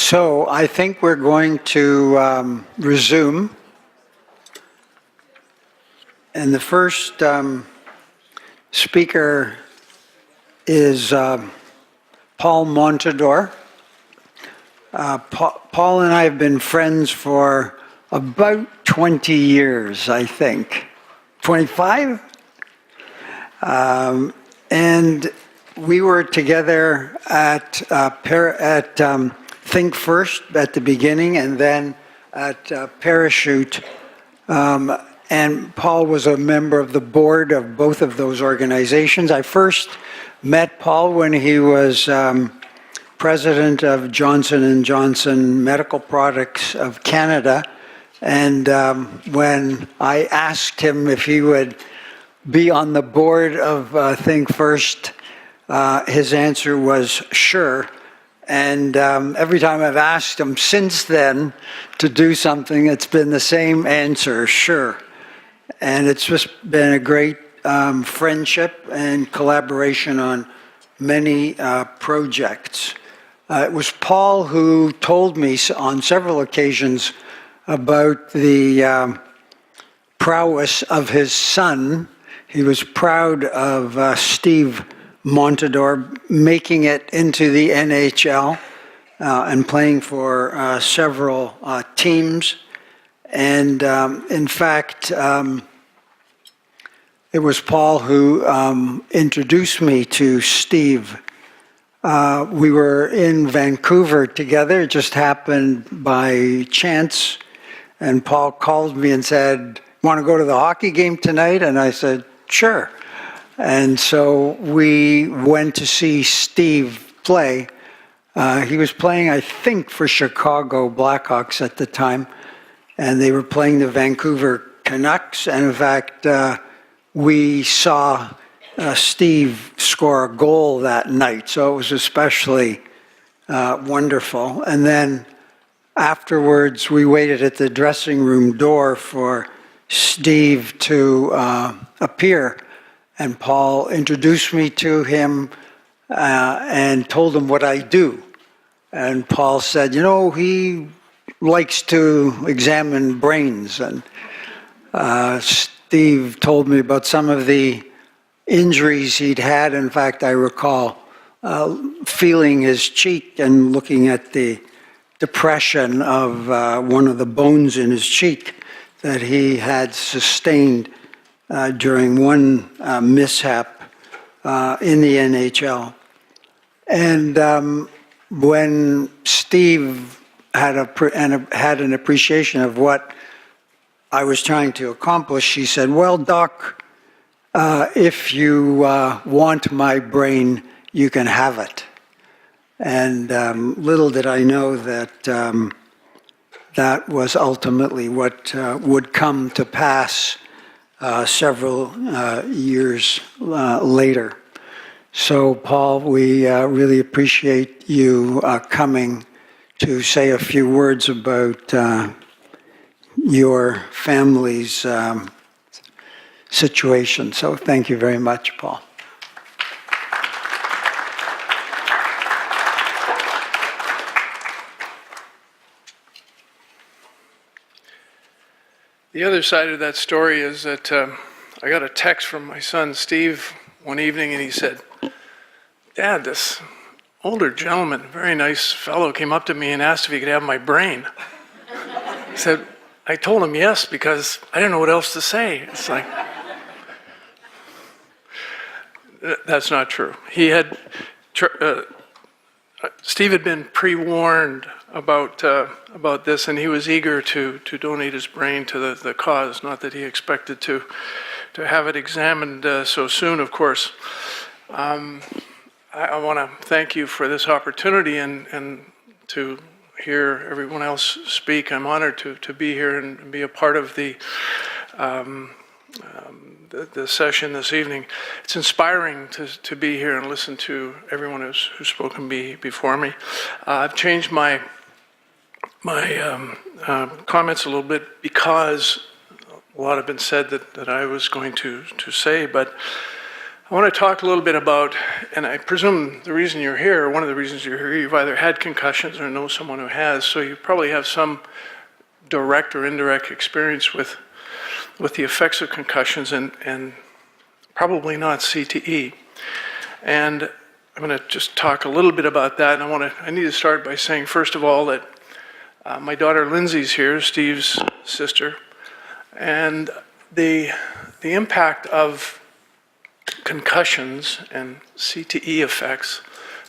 So I think we're going to resume. And the first speaker is Paul Montador. Paul and I have been friends for about 20 years, I think. 25? And we were together at Think First at the beginning, and then at Parachute. And Paul was a member of the board of both of those organizations. I first met Paul when he was president of Johnson & Johnson Medical Products of Canada. And when I asked him if he would be on the board of Think First, his answer was sure. And every time I've asked him since then to do something, it's been the same answer, sure. And it's just been a great friendship and collaboration on many projects. It was Paul who told me on several occasions about the prowess of his son. He was proud of Steve Montador making it into the NHL and playing for several teams. And in fact, it was Paul who introduced me to Steve. We were in Vancouver together. It just happened by chance. And Paul called me and said, "Want to go to the hockey game tonight?" And I said, "Sure." And so we went to see Steve play. He was playing, I think, for Chicago Blackhawks at the time, and they were playing the Vancouver Canucks. And in fact, we saw Steve score a goal that night, so it was especially wonderful. And then afterwards, we waited at the dressing room door for Steve to appear. And Paul introduced me to him and told him what I do. And Paul said, "You know, he likes to examine brains." And Steve told me about some of the injuries he'd had. In fact, I recall feeling his cheek and looking at the depression of one of the bones in his cheek that he had sustained during one mishap in the NHL. And when Steve had an appreciation of what I was trying to accomplish, he said, "Well, Doc, if you want my brain, you can have it." And little did I know that that was ultimately what would come to pass several years later. So, Paul, we really appreciate you coming to say a few words about your family's situation. So thank you very much, Paul. The other side of that story is that I got a text from my son, Steve, one evening, and he said, "Dad, this older gentleman, very nice fellow, came up to me and asked if he could have my brain." He said, I told him yes, because I didn't know what else to say. It's like, that's not true. Steve had been pre-warned about this, and he was eager to donate his brain to the cause. Not that he expected to have it examined so soon, of course. I want to thank you for this opportunity and to hear everyone else speak. I'm honored to be here and be a part of the session this evening. It's inspiring to be here and listen to everyone who's spoken before me. I've changed my comments a little bit because a lot have been said that I was going to say, but I want to talk a little bit about, and I presume the reason you're here, one of the reasons you're here, you've either had concussions or know someone who has, so you probably have some direct or indirect experience with the effects of concussions and probably not CTE. And I'm going to just talk a little bit about that. And I need to start by saying, first of all, that my daughter Lindsay's here, Steve's sister, and the impact of concussions and CTE effects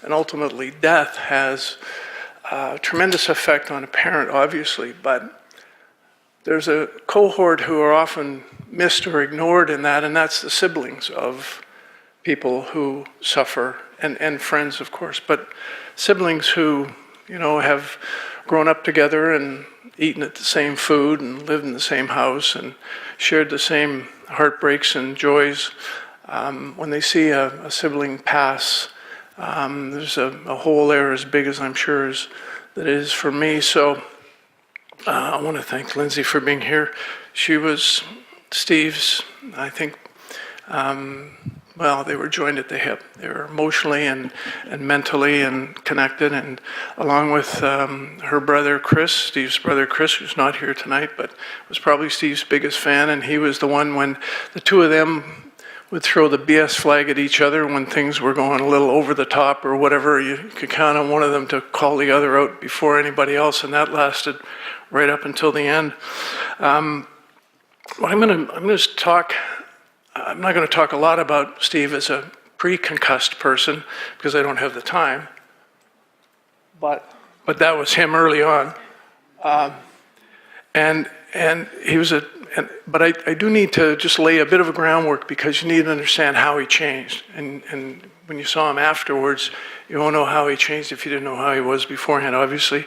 and ultimately death has a tremendous effect on a parent, obviously, but there's a cohort who are often missed or ignored in that, and that's the siblings of people who suffer, and friends, of course, but siblings who, have grown up together and eaten at the same food and lived in the same house and shared the same heartbreaks and joys. When they see a sibling pass, there's a hole there as big as I'm sure that it is for me. So I want to thank Lindsay for being here. She was Steve's, I think, they were joined at the hip. They were emotionally and mentally and connected, and along with her brother Chris, Steve's brother Chris, who's not here tonight, but was probably Steve's biggest fan, and he was the one when the two of them would throw the BS flag at each other when things were going a little over the top or whatever. You could count on one of them to call the other out before anybody else, and that lasted right up until the end. I'm not going to talk a lot about Steve as a pre-concussed person because I don't have the time, but that was him early on, and he was but I do need to just lay a bit of a groundwork because you need to understand how he changed. And when you saw him afterwards, you won't know how he changed if you didn't know how he was beforehand, obviously.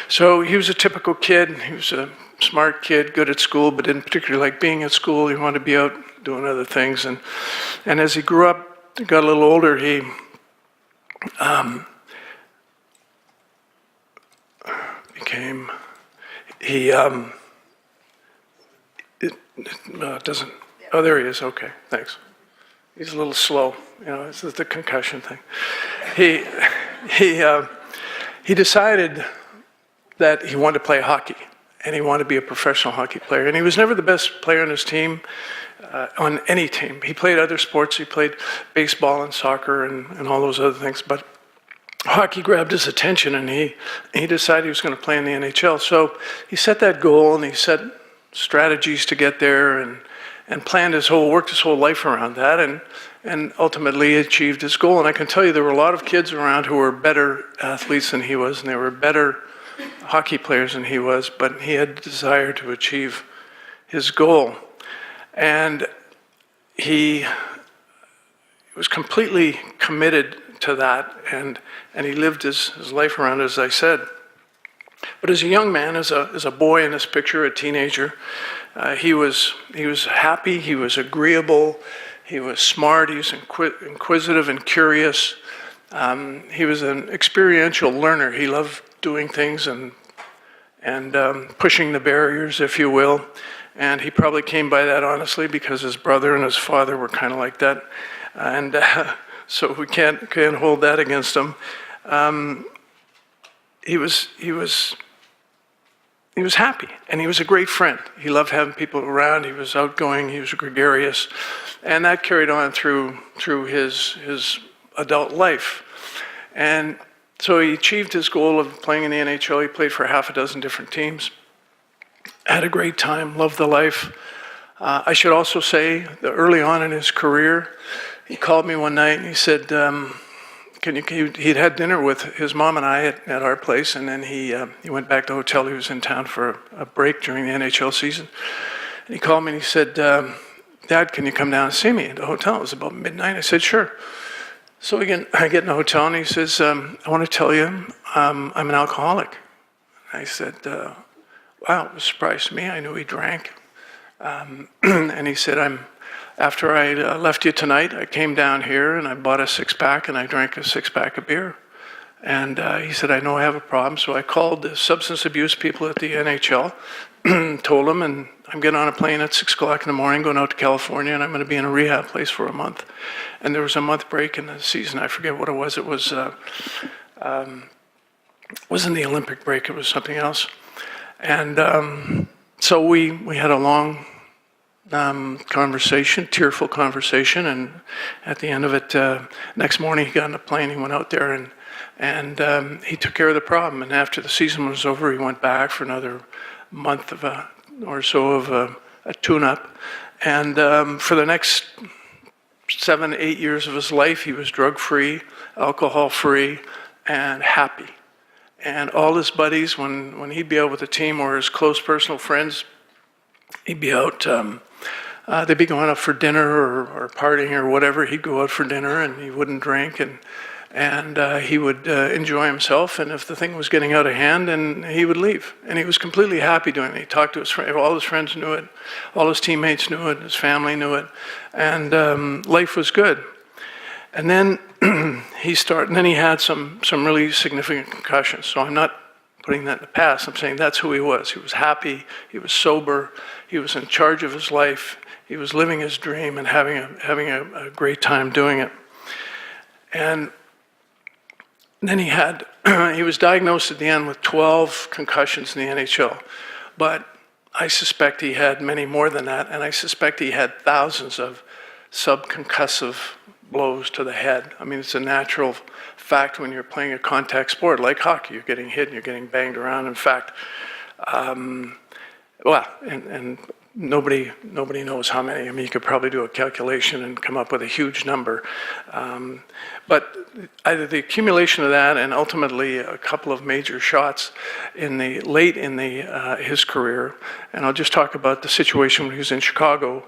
So he was a typical kid. He was a smart kid, good at school, but didn't particularly like being at school. He wanted to be out doing other things. And as he grew up, got a little older, he it doesn't, oh, there he is, okay, thanks. He's a little slow, it's the concussion thing. He decided that he wanted to play hockey, and he wanted to be a professional hockey player. And he was never the best player on his team, on any team. He played other sports, he played baseball and soccer and all those other things, but hockey grabbed his attention, and he decided he was going to play in the NHL. So he set that goal, and he set strategies to get there, and worked his whole life around that, and ultimately achieved his goal. And I can tell you there were a lot of kids around who were better athletes than he was, and they were better hockey players than he was, but he had the desire to achieve his goal. And he was completely committed to that, and he lived his life around it, as I said. But as a young man, as a boy in this picture, a teenager, he was happy, he was agreeable, he was smart, he was inquisitive and curious. He was an experiential learner. He loved doing things and pushing the barriers, if you will. And he probably came by that honestly because his brother and his father were kind of like that. And so we can't hold that against him. He was happy, and he was a great friend. He loved having people around. He was outgoing. He was gregarious, and that carried on through his adult life. And so he achieved his goal of playing in the NHL. He played for half a dozen different teams. Had a great time. Loved the life. I should also say that early on in his career, he called me one night and he said, he'd had dinner with his mom and I at our place, and then he went back to the hotel. He was in town for a break during the NHL season. And he called me and he said, Dad, can you come down and see me at the hotel? It was about midnight. I said, sure. So again, I get in the hotel and he says, I want to tell you, I'm an alcoholic. I said, wow, it was a surprise to me. I knew he drank. And he said, after I left you tonight, I came down here and I bought a six-pack and I drank a six-pack of beer. And he said, I know I have a problem. So I called the substance abuse people at the NHL, told them, and I'm getting on a plane at 6 o'clock in the morning, going out to California, and I'm going to be in a rehab place for a month. And there was a month break in the season. I forget what it was. It was, wasn't the Olympic break. It was something else. And so we had a long conversation, tearful conversation, and at the end of it, next morning he got on a plane, he went out there, and he took care of the problem. And after the season was over, he went back for another month or so of a tune-up. And for the next 7, 8 years of his life, he was drug-free, alcohol-free, and happy. And all his buddies, when he'd be out with the team or his close personal friends, he'd be out, they'd be going out for dinner or partying or whatever. He'd go out for dinner and he wouldn't drink, and he would enjoy himself. And if the thing was getting out of hand, then he would leave. And he was completely happy doing it. He talked to his friends. All his friends knew it. All his teammates knew it. His family knew it. And life was good. And then then he had some really significant concussions. So I'm not putting that in the past. I'm saying that's who he was. He was happy. He was sober. He was in charge of his life. He was living his dream and having a great time doing it. And then he was diagnosed at the end with 12 concussions in the NHL. But I suspect he had many more than that, and I suspect he had thousands of subconcussive blows to the head. I mean, it's a natural fact when you're playing a contact sport like hockey. You're getting hit and you're getting banged around. In fact, and nobody knows how many. I mean, you could probably do a calculation and come up with a huge number. But either the accumulation of that and ultimately a couple of major shots late in his career, and I'll just talk about the situation when he was in Chicago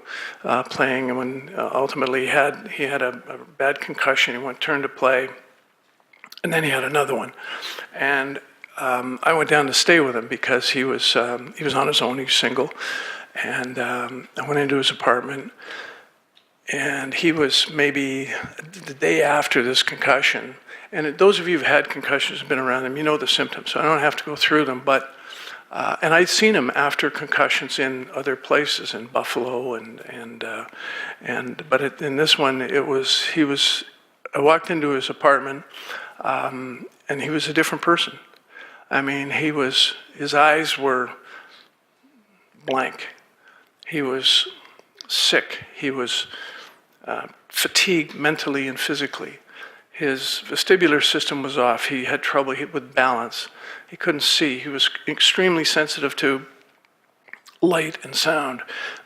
playing, and when ultimately he had a bad concussion. He turned to play, and then he had another one, and I went down to stay with him because he was on his own. He was single. And I went into his apartment, and he was maybe the day after this concussion. And those of you who've had concussions and been around them, you know the symptoms, so I don't have to go through them. But and I'd seen him after concussions in other places, in Buffalo, but in this one, I walked into his apartment, and he was a different person. I mean, his eyes were blank. He was sick. He was fatigued mentally and physically. His vestibular system was off. He had trouble with balance. He couldn't see. He was extremely sensitive to light and sound.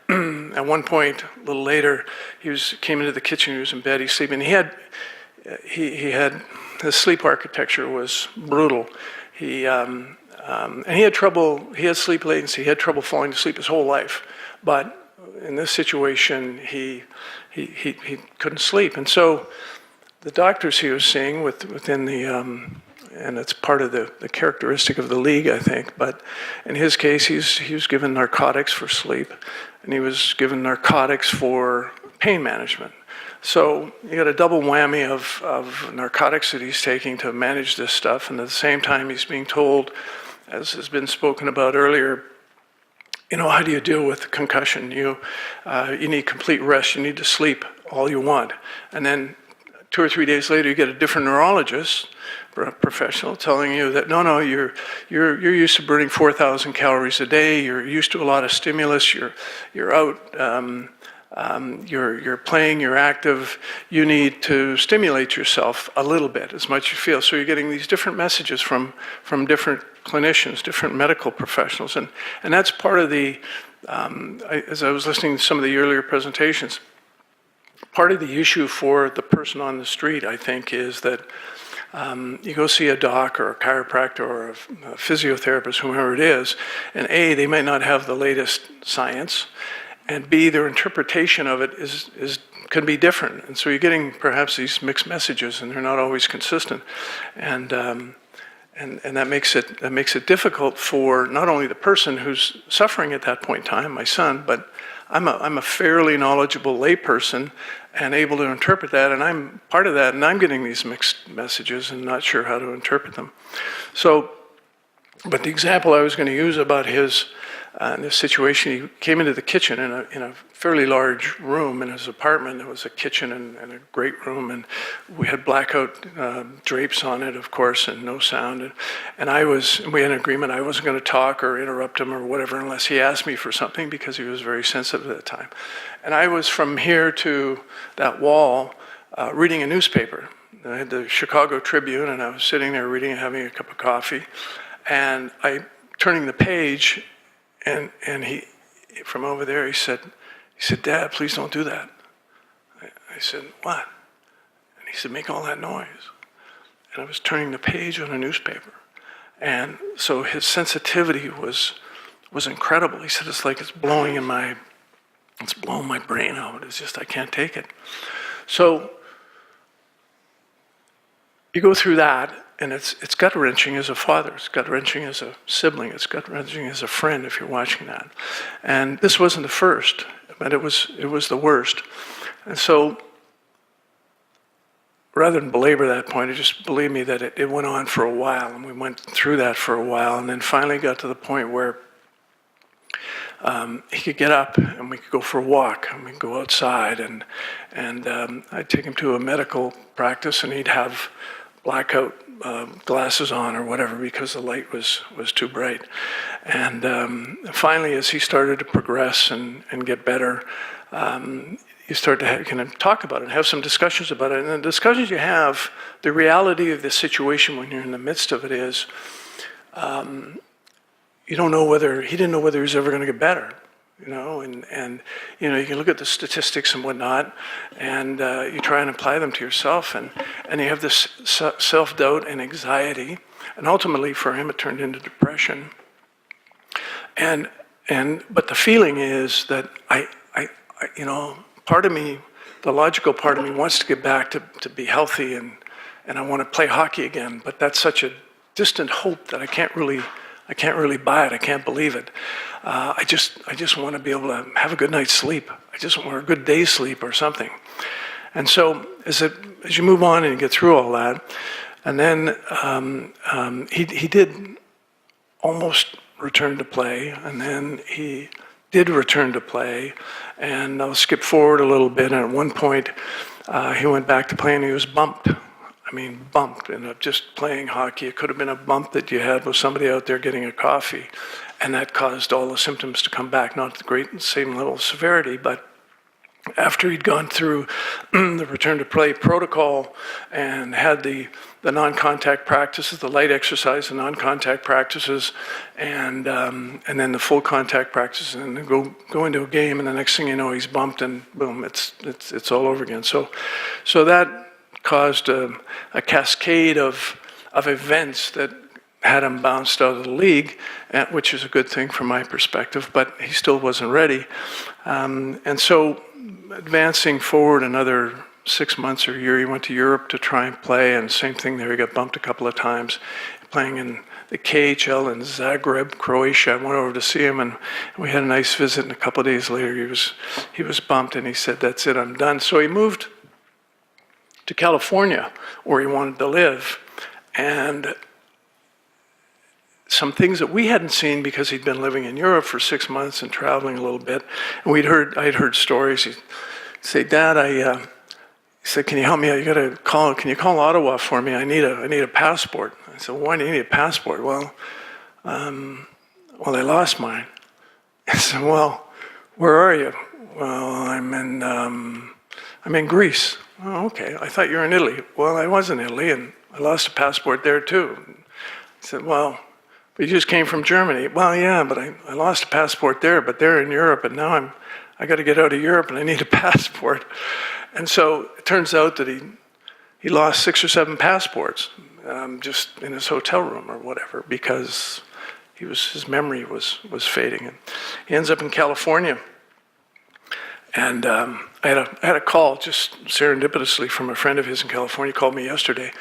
At one point, a little later, came into the kitchen. He was in bed. He's sleeping. He had his sleep architecture was brutal. And he had trouble. He had sleep latency. He had trouble falling to sleep his whole life. But in this situation, he couldn't sleep. And so the doctors he was seeing within the, and it's part of the characteristic of the league, I think, but in his case, he was given narcotics for sleep, and he was given narcotics for pain management. So you got a double whammy of narcotics that he's taking to manage this stuff, and at the same time, he's being told, as has been spoken about earlier, how do you deal with concussion? You need complete rest. You need to sleep all you want. And then 2 or 3 days later, you get a different neurologist, a professional, telling you that no, you're used to burning 4,000 calories a day. You're used to a lot of stimulus. You're out. You're playing. You're active. You need to stimulate yourself a little bit, as much as you feel. So you're getting these different messages from different clinicians, different medical professionals, and that's part of the. As I was listening to some of the earlier presentations, part of the issue for the person on the street, I think, is that you go see a doc or a chiropractor or a physiotherapist, whomever it is, and A, they might not have the latest science, and B, their interpretation of it can be different, and so you're getting perhaps these mixed messages, and they're not always consistent, and And that makes it difficult for not only the person who's suffering at that point in time, my son, but I'm a fairly knowledgeable layperson and able to interpret that, and I'm part of that, and I'm getting these mixed messages and not sure how to interpret them. So, but the example I was going to use about his in this situation, he came into the kitchen in a fairly large room in his apartment. There was a kitchen and a great room, and we had blackout drapes on it, of course, and no sound. And we had an agreement I wasn't going to talk or interrupt him or whatever unless he asked me for something, because he was very sensitive at the time. And I was from here to that wall reading a newspaper. I had the Chicago Tribune, and I was sitting there reading and having a cup of coffee. And turning the page, and he, from over there, he said, "Dad, please don't do that." I said, "What?" And he said, "Make all that noise." And I was turning the page on a newspaper. And so his sensitivity was incredible. He said, "It's like it's blowing my brain out. It's just, I can't take it." So you go through that, and it's gut-wrenching as a father, it's gut-wrenching as a sibling, it's gut-wrenching as a friend if you're watching that. And this wasn't the first, but it was the worst. And so rather than belabor that point, just believe me that it went on for a while, and we went through that for a while, and then finally got to the point where he could get up and we could go for a walk and we could go outside, and I'd take him to a medical practice, and he'd have blackout glasses on or whatever because the light was too bright. And finally, as he started to progress and get better, you start to kind of talk about it, have some discussions about it. And the discussions you have, the reality of the situation when you're in the midst of it is, he didn't know whether he was ever going to get better. And you can look at the statistics and whatnot, and you try and apply them to yourself, and you have this self-doubt and anxiety, and ultimately for him it turned into depression. But the feeling is that I part of me, the logical part of me, wants to get back to be healthy, and I want to play hockey again, but that's such a distant hope that I can't really buy it. I can't believe it. I just want to be able to have a good night's sleep. I just want a good day's sleep or something. And so as you move on and you get through all that, and then he did almost return to play, and then he did return to play, and I'll skip forward a little bit. And at one point, he went back to playing. He was bumped. Bumped, and just playing hockey. It could have been a bump that you had with somebody out there getting a coffee, and that caused all the symptoms to come back, not the same level of severity, but after he'd gone through the return to play protocol and had the non-contact practices, the light exercise, the non-contact practices, and then the full contact practices, and then go into a game, and the next thing you know, he's bumped, and boom, it's all over again. So that caused a cascade of events that had him bounced out of the league, which is a good thing from my perspective, but he still wasn't ready. And so advancing forward another 6 months or a year, he went to Europe to try and play, and same thing there, he got bumped a couple of times, playing in the KHL in Zagreb, Croatia. I went over to see him, and we had a nice visit, and a couple of days later he was bumped, and he said, "That's it, I'm done." So he moved to California, where he wanted to live, and some things that we hadn't seen because he'd been living in Europe for 6 months and traveling a little bit, and I'd heard stories. He'd say, "Dad, he said, can you help me out? Can you call Ottawa for me? I need a passport." I said, "Why do you need a passport?" "Well, I lost mine." I said, "Well, where are you?" "Well, I'm in Greece." "Oh, okay. I thought you were in Italy." "Well, I was in Italy, and I lost a passport there too." I said, "Well, but you just came from Germany." "Well, yeah, but I lost a passport there, but they're in Europe, and now I got to get out of Europe, and I need a passport." And so it turns out that he lost 6 or 7 passports just in his hotel room or whatever, because his memory was fading. And he ends up in California. And I had a call just serendipitously from a friend of his in California. He called me yesterday,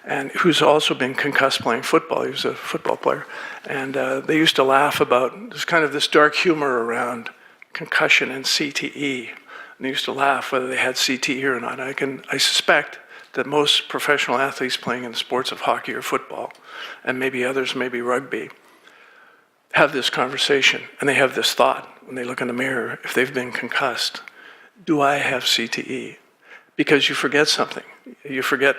and who's also been concussed playing football. He was a football player. And they used to laugh about, there's kind of this dark humor around concussion and CTE. And they used to laugh whether they had CTE or not. I suspect that most professional athletes playing in the sports of hockey or football, and maybe others, maybe rugby, have this conversation, and they have this thought when they look in the mirror, if they've been concussed, do I have CTE? Because you forget something. You forget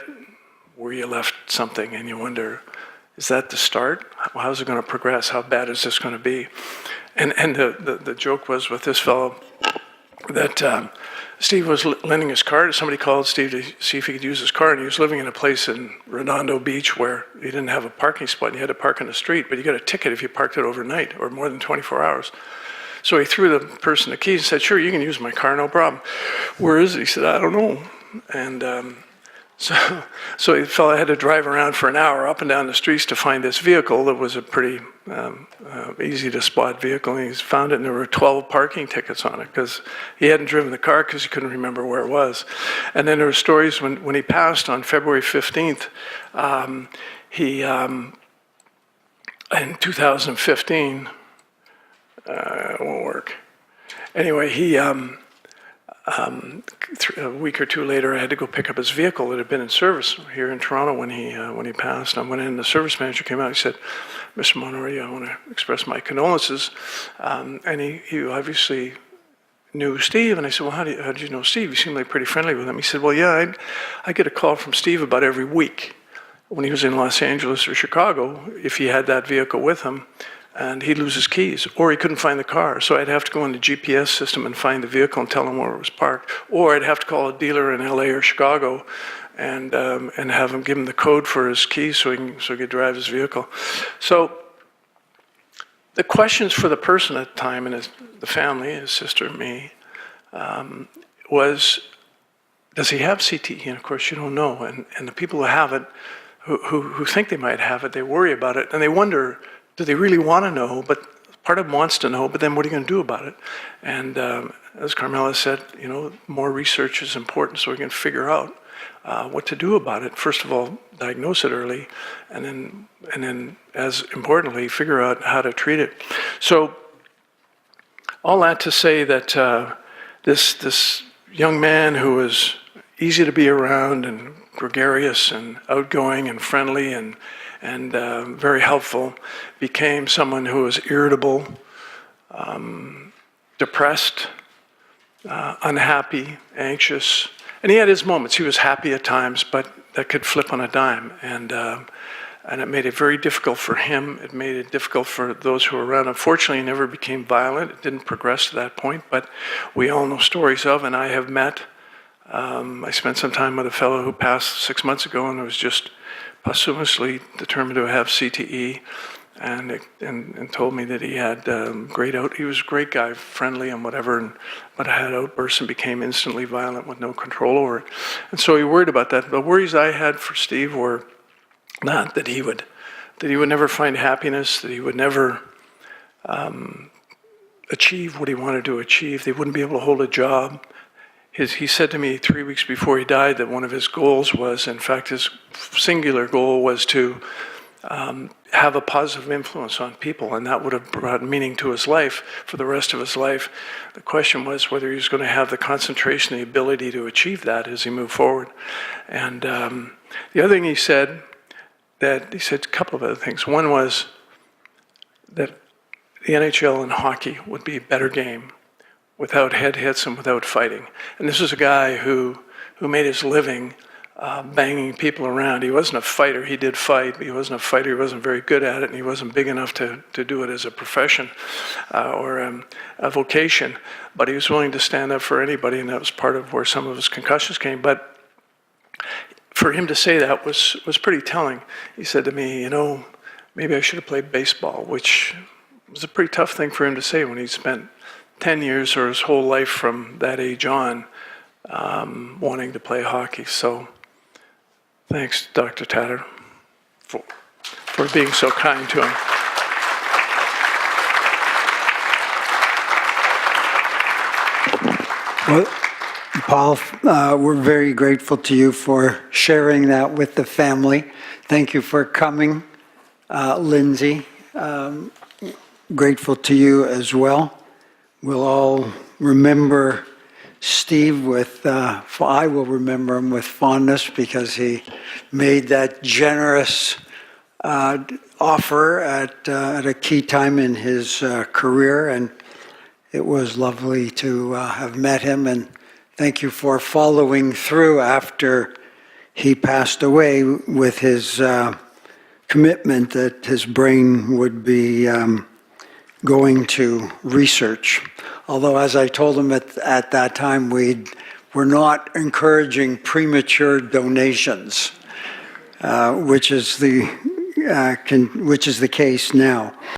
where you left something, and you wonder, is that the start? How's it going to progress? How bad is this going to be? And the joke was with this fellow that Steve was lending his car to somebody, called Steve to see if he could use his car, and he was living in a place in Redondo Beach where you didn't have a parking spot, and you had to park on the street, but you got a ticket if you parked it overnight or more than 24 hours. So he threw the person the keys and said, sure, you can use my car, no problem. Where is it? He said, I don't know. And so the fellow had to drive around for an hour up and down the streets to find this vehicle that was a pretty easy to spot vehicle. And he found it, and there were 12 parking tickets on it because he hadn't driven the car because he couldn't remember where it was. And then there were stories when he passed on February 15th, in 2015, it won't work. Anyway, a week or two later, I had to go pick up his vehicle that had been in service here in Toronto when he passed. I went in, the service manager came out. He said, "Mr. Montador, I want to express my condolences." And he obviously knew Steve. And I said, "Well, how did you know Steve? You seem like pretty friendly with him." He said, "Well, yeah, I get a call from Steve about every week when he was in Los Angeles or Chicago, if he had that vehicle with him, and he'd lose his keys, or he couldn't find the car. So I'd have to go in the GPS system and find the vehicle and tell him where it was parked, or I'd have to call a dealer in LA or Chicago and have him give him the code for his keys so he could drive his vehicle." So the questions for the person at the time and the family, his sister, me, was, does he have CTE? And of course you don't know. And the people who have it, who think they might have it, they worry about it, and they wonder, do they really want to know? But part of them wants to know, but then what are you going to do about it? And as Carmela said, more research is important so we can figure out what to do about it. First of all, diagnose it early, and then as importantly, figure out how to treat it. So all that to say that this young man who was easy to be around and gregarious and outgoing and friendly and very helpful, became someone who was irritable, depressed, unhappy, anxious. And he had his moments. He was happy at times, but that could flip on a dime. And it made it very difficult for him. It made it difficult for those who were around. Unfortunately, he never became violent. It didn't progress to that point, but we all know stories of, and I have met. I spent some time with a fellow who passed 6 months ago and was just posthumously determined to have CTE, and told me that he had he was a great guy, friendly and whatever, but had outbursts and became instantly violent with no control over it. And so he worried about that. The worries I had for Steve were not that he would never find happiness, that he would never achieve what he wanted to achieve, that he wouldn't be able to hold a job. He said to me 3 weeks before he died that one of his goals was, in fact, his singular goal was to have a positive influence on people, and that would have brought meaning to his life for the rest of his life. The question was whether he was going to have the concentration, the ability to achieve that as he moved forward. And the other thing he said a couple of other things. One was that the NHL and hockey would be a better game without head hits and without fighting. And this is a guy who made his living banging people around. He wasn't a fighter. He did fight, but he wasn't a fighter. He wasn't very good at it, and he wasn't big enough to do it as a profession or a vocation. But he was willing to stand up for anybody, and that was part of where some of his concussions came. But for him to say that was pretty telling. He said to me, maybe I should have played baseball, which was a pretty tough thing for him to say when he spent 10 years or his whole life from that age on wanting to play hockey. So thanks, Dr. Tatter, for being so kind to him. Well, Paul, we're very grateful to you for sharing that with the family. Thank you for coming, Lindsay. Grateful to you as well. We'll all remember Steve I will remember him with fondness because he made that generous offer at a key time in his career, and it was lovely to have met him, and thank you for following through after he passed away with his commitment that his brain would be going to research. Although, as I told him at that time, we're not encouraging premature donations, which is the case now.